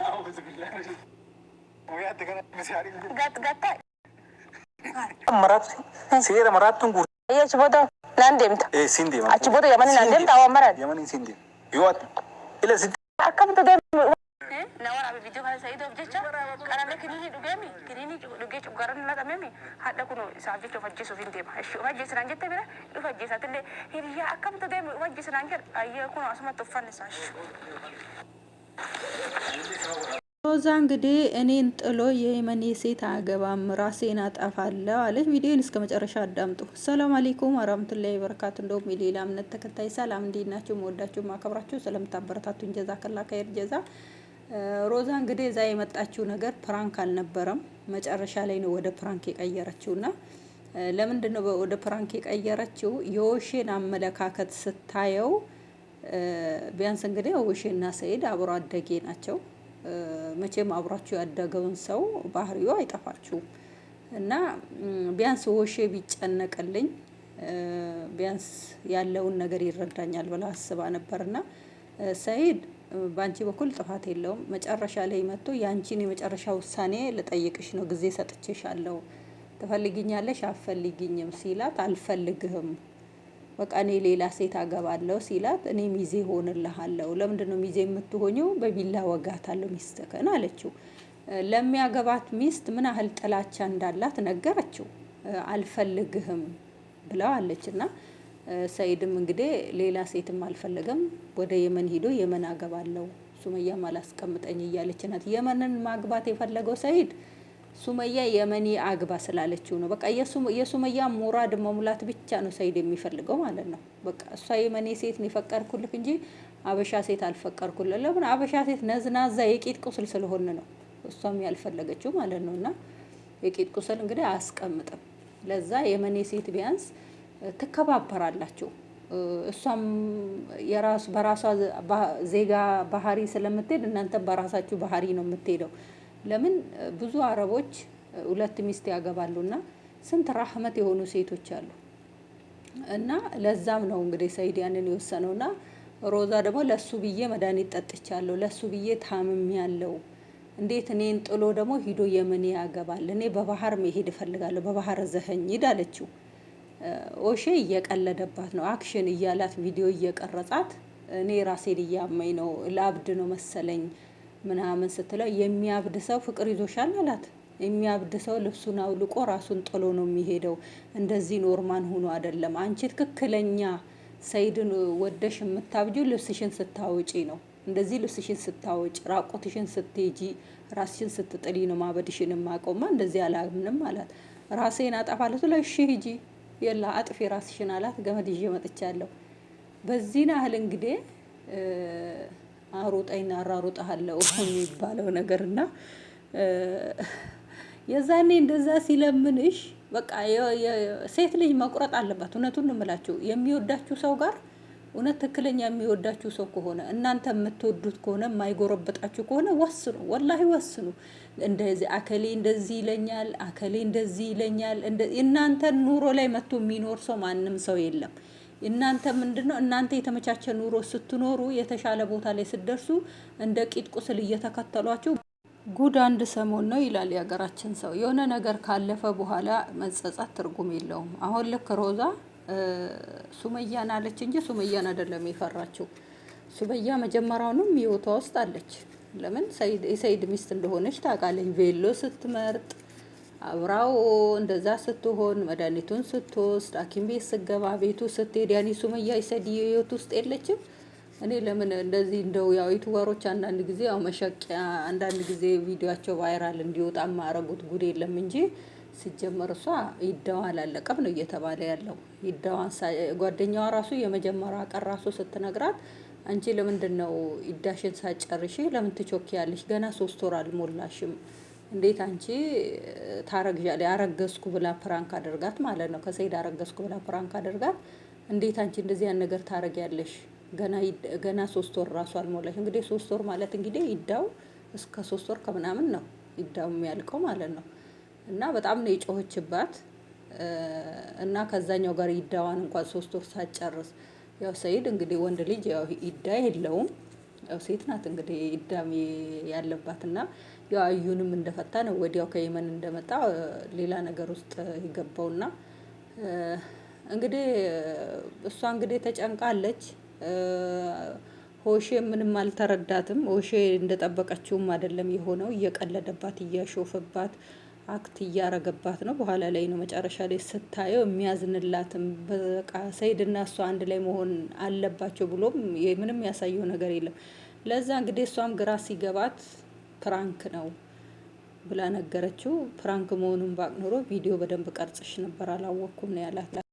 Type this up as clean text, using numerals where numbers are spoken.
أعوذ بالله ويا تكلم مسياري قط مرات سيرة مرات تنقول يا شبودا لاندمت سندي ما أشبودا يمني لاندمت أو مرات يمني سندي يوات إلى سندي أكم تدم نورا بفيديو هذا سيدو بجيتشا أنا لك نيجي دقامي كنيني دقيت وقارن لا تمامي حتى كونوا سافيت وفجسوا في ندم شو فجس رانجت تبلا وفجسات اللي هي أكم تدم فجس رانجت أيه كونوا أسمع تفنس عش ሮዛ እንግዲህ እኔን ጥሎ የየመን ሴት አገባም ራሴን አጠፋለሁ አለች። ቪዲዮን እስከ መጨረሻ አዳምጡ። ሰላም አለይኩም ወራህመቱላሂ ወበረካቱ። እንደውም የሌላ እምነት ተከታይ ሰላም እንዴት ናችሁ? ወዳችሁ ማከብራችሁ ስለምታበረታቱኝ ጀዛከላ ኸይር ጀዛ። ሮዛ እንግዲህ እዛ የመጣችው ነገር ፕራንክ አልነበረም። መጨረሻ ላይ ነው ወደ ፕራንክ የቀየረችውና ለምንድን ነው ወደ ፕራንክ የቀየረችው? የወሼን አመለካከት ስታየው ቢያንስ እንግዲህ ወሼና ሰይድ አብሮ አደጌ ናቸው። መቼም አብራችሁ ያደገውን ሰው ባህሪው አይጠፋችሁም እና ቢያንስ ወሼ ቢጨነቅልኝ ቢያንስ ያለውን ነገር ይረዳኛል ብላ አስባ ነበርና ሰይድ ባንቺ በኩል ጥፋት የለውም። መጨረሻ ላይ መጥቶ ያንቺን የመጨረሻ ውሳኔ ልጠይቅሽ ነው፣ ጊዜ ሰጥቼሻለሁ፣ ትፈልጊኛለሽ አትፈልጊኝም ሲላት አልፈልግህም በቃ እኔ ሌላ ሴት አገባለሁ ሲላት እኔ ሚዜ ሆንልሃለሁ። ለምንድን ነው ሚዜ የምትሆኚው? በቢላ ወጋታለሁ ሚስትህን አለችው። ለሚያገባት ሚስት ምን ያህል ጥላቻ እንዳላት ነገረችው። አልፈልግህም ብለዋለች እና ሰይድም እንግዲህ ሌላ ሴትም አልፈልግም ወደ የመን ሄዶ የመን አገባለሁ ሱመያም አላስቀምጠኝ እያለች ናት። የመንን ማግባት የፈለገው ሰይድ ሱመያ የመኒ አግባ ስላለችው ነው። በቃ የሱመያ ሙራድ መሙላት ብቻ ነው ሰይድ የሚፈልገው ማለት ነው። በቃ እሷ የመኒ ሴት ነው የፈቀርኩልህ እንጂ አበሻ ሴት አልፈቀርኩልህ። ለምን አበሻ ሴት ነዝናዛ የቂጥ ቁስል ስለሆነ ነው እሷም ያልፈለገችው ማለት ነውና የቂጥ ቁስል እንግዲህ አያስቀምጥም። ለዛ የመኒ ሴት ቢያንስ ትከባበራላችሁ። እሷም የራስ በራሷ ዜጋ ባህሪ ስለምትሄድ እናንተ በራሳችሁ ባህሪ ነው የምትሄደው። ለምን ብዙ አረቦች ሁለት ሚስት ያገባሉና ስንት ራህመት የሆኑ ሴቶች አሉ። እና ለዛም ነው እንግዲህ ሰይድ ያንን የወሰነውና ሮዛ ደግሞ ለሱ ብዬ መድኃኒት ጠጥቻለሁ፣ ለሱ ብዬ ታምሜያለሁ፣ እንዴት እኔን ጥሎ ደግሞ ሂዶ የመን ያገባል? እኔ በባህር መሄድ እፈልጋለሁ፣ በባህር ዘኸኝ ሂድ አለችው። ኦሼ እየቀለደባት ነው፣ አክሽን እያላት ቪዲዮ እየቀረጻት እኔ ራሴን እያመኝ ነው ላብድ ነው መሰለኝ ምናምን ስትለው የሚያብድ ሰው ፍቅር ይዞሻል አላት። የሚያብድ ሰው ልብሱን አውልቆ ራሱን ጥሎ ነው የሚሄደው። እንደዚህ ኖርማን ሆኖ አይደለም። አንቺ ትክክለኛ ሰይድን ወደሽ የምታብጂው ልብስሽን ስታወጪ ነው። እንደዚህ ልብስሽን ስታወጪ ራቆትሽን ስትሄጂ ራስሽን ስትጥሊ ነው ማበድሽን ማቆማ። እንደዚህ አላምንም አላት። ራሴን አጠፋለሁ ላይ እሺ ሂጂ የላ አጥፊ ራስሽን አላት። ገመድ ይዤ መጥቻለሁ። በዚህ ናህል እንግዲህ አሮጣይና አራሮጣለሁ የሚባለው ነገርና የዛኔ እንደዛ ሲለምንሽ በቃ ሴት ልጅ መቁረጥ አለባት። እውነቱን ነው የምላችሁ። የሚወዳችሁ ሰው ጋር እውነት ትክክለኛ የሚወዳችሁ ሰው ከሆነ እናንተ የምትወዱት ከሆነ የማይጎረበጣችሁ ከሆነ ወስኑ፣ ወላሂ ወስኑ። እንደዚህ አከሌ እንደዚህ ይለኛል፣ አከሌ እንደዚህ ይለኛል። እናንተ ኑሮ ላይ መጥቶ የሚኖር ሰው ማንም ሰው የለም። እናንተ ምንድነው እናንተ የተመቻቸ ኑሮ ስትኖሩ የተሻለ ቦታ ላይ ስትደርሱ እንደ ቂጥ ቁስል እየተከተሏችሁ ጉድ አንድ ሰሞን ነው ይላል የሀገራችን ሰው። የሆነ ነገር ካለፈ በኋላ መጸጸት ትርጉም የለውም። አሁን ልክ ሮዛ ሱመያን አለች እንጂ ሱመያን አይደለም የፈራችው። ሱመያ መጀመሪያውንም ህይወቷ ውስጥ አለች። ለምን የሰይድ ሚስት እንደሆነች ታውቃለች። ቬሎ ስትመርጥ አብራው እንደዛ ስትሆን መድኃኒቱን ስትወስድ ሐኪም ቤት ስትገባ ቤቱ ስትሄድ ያኔ ሱመያ የሰይድ ህይወት ውስጥ የለችም። እኔ ለምን እንደዚህ እንደው ያው ዩቲዩበሮች አንዳንድ ጊዜ ያው መሸቂያ አንዳንድ ጊዜ ቪዲዮአቸው ቫይራል እንዲወጣ ማረጉት ጉድ የለም እንጂ ሲጀመር እሷ ይዳዋ አላለቀም ነው እየተባለ ያለው። ይዳዋን ጓደኛዋ ራሱ የመጀመሪያ ቀን ራሱ ስትነግራት አንቺ ለምንድነው ይዳሽን ሳጨርሽ ለምን ትቾኪያለሽ? ገና 3 ወር አልሞላሽም እንዴት አንቺ ታረግዣለሽ? ያረገዝኩ ብላ ፕራንክ አድርጋት ማለት ነው። ከሰይድ አረገዝኩ ብላ ፕራንክ አድርጋት እንዴት አንቺ እንደዚህ ያን ነገር ታረጊያለሽ? ገና 3 ወር ራሱ አልሞላሽ። እንግዲህ 3 ወር ማለት እንግዲህ ይዳው እስከ 3 ወር ከምናምን ነው ይዳው የሚያልቀው ማለት ነው። እና በጣም ነው የጮህችባት እና ከዛኛው ጋር ይዳዋን እንኳን 3 ወር ሳትጨርስ ያው ሰይድ እንግዲህ ወንድ ልጅ ያው ይዳ የለውም ያው ሴት ናት እንግዲህ እዳሜ ያለባትና ያው አዩንም እንደፈታ ነው ወዲያው ከየመን እንደመጣ ሌላ ነገር ውስጥ ይገባውና እንግዲህ እሷ እንግዲህ ተጨንቃለች። ሆሼ ምንም አልተረዳትም። ሆሼ እንደጠበቀችውም አይደለም የሆነው። እየቀለደባት እያሾፈባት አክት እያረገባት ነው። በኋላ ላይ ነው መጨረሻ ላይ ስታየው የሚያዝንላትም በቃ ሰይድና እሷ አንድ ላይ መሆን አለባቸው ብሎም ምንም ያሳየው ነገር የለም። ለዛ እንግዲህ እሷም ግራ ሲገባት ፕራንክ ነው ብላ ነገረችው። ፕራንክ መሆኑን ባቅ ኖሮ ቪዲዮ በደንብ ቀርጽሽ ነበር አላወቅኩም ነው ያላት።